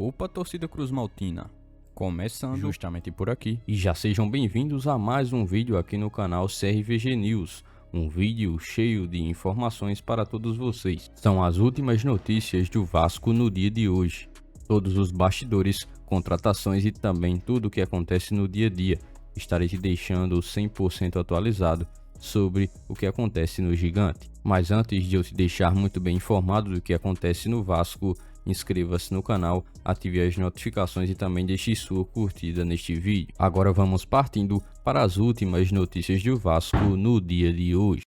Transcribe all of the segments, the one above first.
Opa, torcida cruzmaltina, começando justamente por aqui, e já sejam bem-vindos a mais um vídeo aqui no canal CRVG News, um vídeo cheio de informações para todos vocês. São as últimas notícias do Vasco no dia de hoje, todos os bastidores, contratações e também tudo o que acontece no dia a dia. Estarei te deixando 100% atualizado sobre o que acontece no Gigante. Mas antes de eu te deixar muito bem informado do que acontece no Vasco, inscreva-se no canal, ative as notificações e também deixe sua curtida neste vídeo. Agora vamos partindo para as últimas notícias do Vasco no dia de hoje.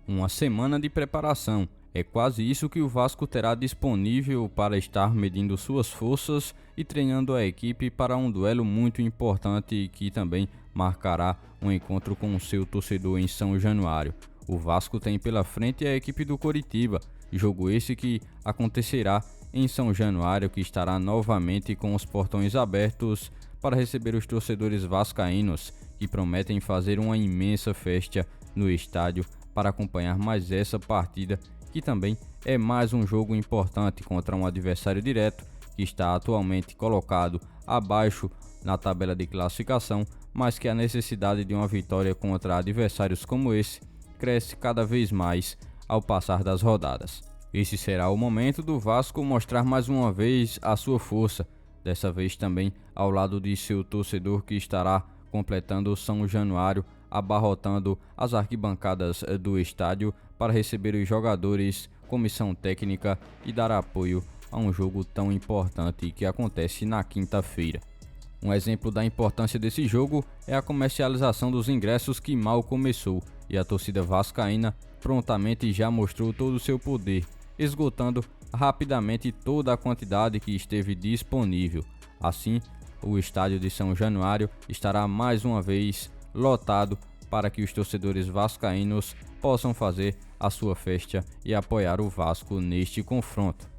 Uma semana de preparação. É quase isso que o Vasco terá disponível para estar medindo suas forças e treinando a equipe para um duelo muito importante que também marcará um encontro com o seu torcedor em São Januário. O Vasco tem pela frente a equipe do Coritiba, jogo esse que acontecerá em São Januário, que estará novamente com os portões abertos para receber os torcedores vascaínos, que prometem fazer uma imensa festa no estádio para acompanhar mais essa partida, que também é mais um jogo importante contra um adversário direto que está atualmente colocado abaixo na tabela de classificação, mas que a necessidade de uma vitória contra adversários como esse cresce cada vez mais ao passar das rodadas. Esse será o momento do Vasco mostrar mais uma vez a sua força, dessa vez também ao lado de seu torcedor que estará completando São Januário, abarrotando as arquibancadas do estádio para receber os jogadores, comissão técnica e dar apoio a um jogo tão importante que acontece na quinta-feira. Um exemplo da importância desse jogo é a comercialização dos ingressos, que mal começou, e a torcida vascaína prontamente já mostrou todo o seu poder, esgotando rapidamente toda a quantidade que esteve disponível. Assim, o estádio de São Januário estará mais uma vez lotado para que os torcedores vascaínos possam fazer a sua festa e apoiar o Vasco neste confronto.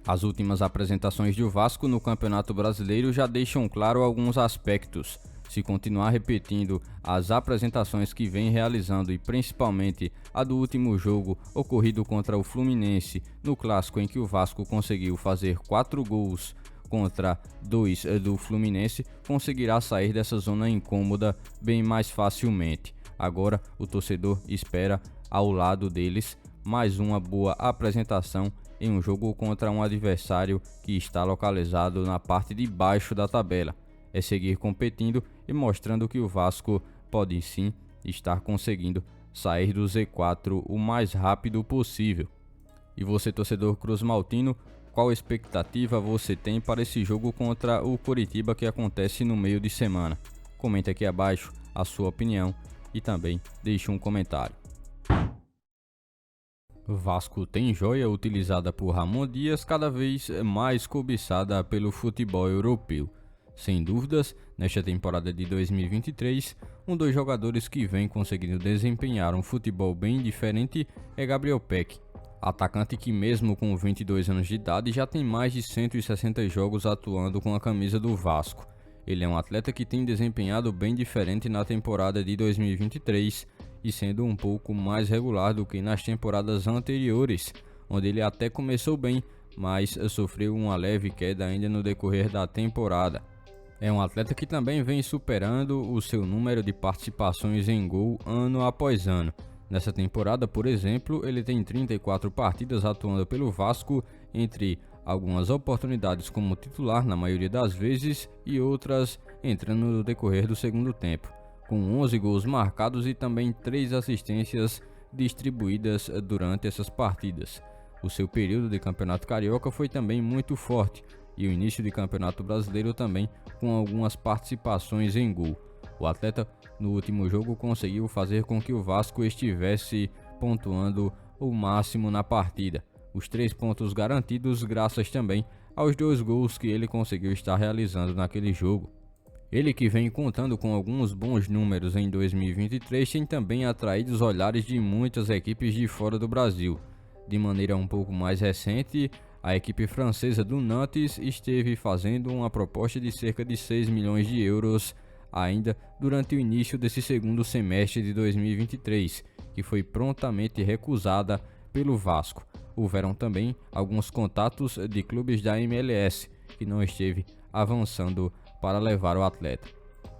As últimas apresentações do Vasco no Campeonato Brasileiro já deixam claro alguns aspectos. Se continuar repetindo as apresentações que vem realizando, e principalmente a do último jogo ocorrido contra o Fluminense, no clássico em que o Vasco conseguiu fazer 4 gols contra 2 do Fluminense, conseguirá sair dessa zona incômoda bem mais facilmente. Agora o torcedor espera ao lado deles mais uma boa apresentação em um jogo contra um adversário que está localizado na parte de baixo da tabela. É seguir competindo e mostrando que o Vasco pode sim estar conseguindo sair do Z4 o mais rápido possível. E você, torcedor cruzmaltino, qual expectativa você tem para esse jogo contra o Coritiba que acontece no meio de semana? Comente aqui abaixo a sua opinião e também deixe um comentário. Vasco tem joia utilizada por Ramon Dias, cada vez mais cobiçada pelo futebol europeu. Sem dúvidas, nesta temporada de 2023, um dos jogadores que vem conseguindo desempenhar um futebol bem diferente é Gabriel Pec, atacante que mesmo com 22 anos de idade já tem mais de 160 jogos atuando com a camisa do Vasco. Ele é um atleta que tem desempenhado bem diferente na temporada de 2023 e sendo um pouco mais regular do que nas temporadas anteriores, onde ele até começou bem, mas sofreu uma leve queda ainda no decorrer da temporada. É um atleta que também vem superando o seu número de participações em gol ano após ano. Nessa temporada, por exemplo, ele tem 34 partidas atuando pelo Vasco, entre algumas oportunidades como titular na maioria das vezes e outras entrando no decorrer do segundo tempo, com 11 gols marcados e também 3 assistências distribuídas durante essas partidas. O seu período de Campeonato Carioca foi também muito forte, e o início de Campeonato Brasileiro também com algumas participações em gol. O atleta no último jogo conseguiu fazer com que o Vasco estivesse pontuando o máximo na partida, os 3 pontos garantidos graças também aos 2 gols que ele conseguiu estar realizando naquele jogo. Ele, que vem contando com alguns bons números em 2023, tem também atraído os olhares de muitas equipes de fora do Brasil. De maneira um pouco mais recente, a equipe francesa do Nantes esteve fazendo uma proposta de cerca de 6 milhões de euros ainda durante o início desse segundo semestre de 2023, que foi prontamente recusada pelo Vasco. Houveram também alguns contatos de clubes da MLS, que não esteve avançando para levar o atleta.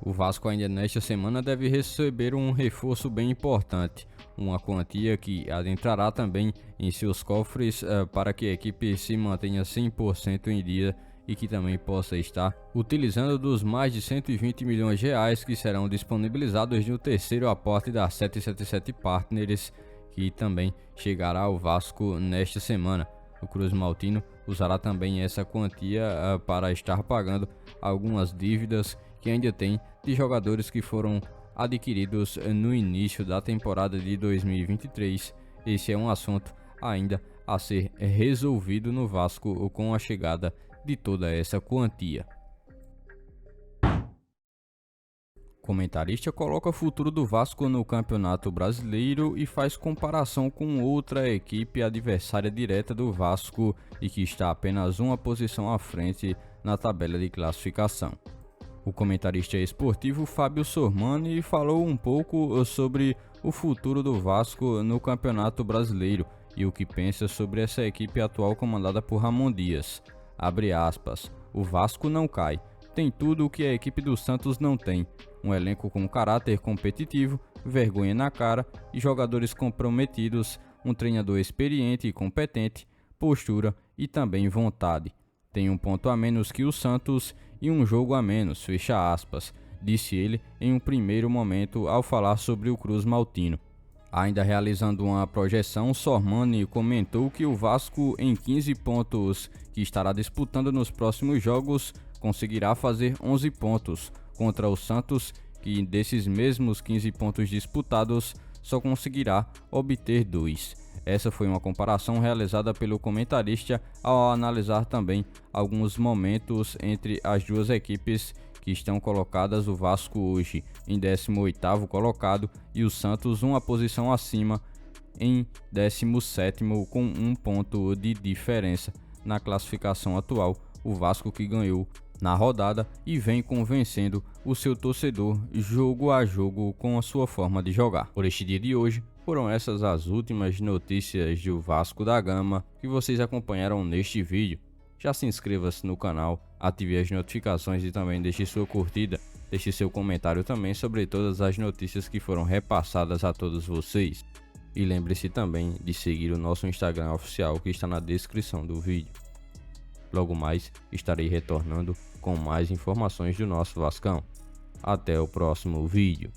O Vasco ainda nesta semana deve receber um reforço bem importante, uma quantia que adentrará também em seus cofres para que a equipe se mantenha 100% em dia e que também possa estar utilizando dos mais de 120 milhões de reais que serão disponibilizados no terceiro aporte da 777 Partners, que também chegará ao Vasco nesta semana. O Cruz Maltino usará também essa quantia para estar pagando algumas dívidas que ainda tem de jogadores que foram adquiridos no início da temporada de 2023. Esse é um assunto ainda a ser resolvido no Vasco com a chegada de toda essa quantia. Comentarista coloca o futuro do Vasco no Campeonato Brasileiro e faz comparação com outra equipe adversária direta do Vasco e que está apenas uma posição à frente na tabela de classificação. O comentarista esportivo Fábio Sormani falou um pouco sobre o futuro do Vasco no Campeonato Brasileiro e o que pensa sobre essa equipe atual comandada por Ramon Dias. Abre aspas, o Vasco não cai, tem tudo o que a equipe do Santos não tem, um elenco com caráter competitivo, vergonha na cara e jogadores comprometidos, um treinador experiente e competente, postura e também vontade. Tem um ponto a menos que o Santos e um jogo a menos, fecha aspas, disse ele em um primeiro momento ao falar sobre o Cruz Maltino. Ainda realizando uma projeção, Sormani comentou que o Vasco, em 15 pontos que estará disputando nos próximos jogos, conseguirá fazer 11 pontos contra o Santos, que desses mesmos 15 pontos disputados só conseguirá obter 2. Essa foi uma comparação realizada pelo comentarista ao analisar também alguns momentos entre as duas equipes que estão colocadas, o Vasco hoje em 18º colocado e o Santos uma posição acima em 17º com 1 ponto de diferença na classificação atual. O Vasco que ganhou na rodada e vem convencendo o seu torcedor jogo a jogo com a sua forma de jogar. Por este dia de hoje, foram essas as últimas notícias do Vasco da Gama que vocês acompanharam neste vídeo. Já se inscreva-se no canal, ative as notificações e também deixe sua curtida. Deixe seu comentário também sobre todas as notícias que foram repassadas a todos vocês. E lembre-se também de seguir o nosso Instagram oficial que está na descrição do vídeo. Logo mais estarei retornando com mais informações do nosso Vascão. Até o próximo vídeo.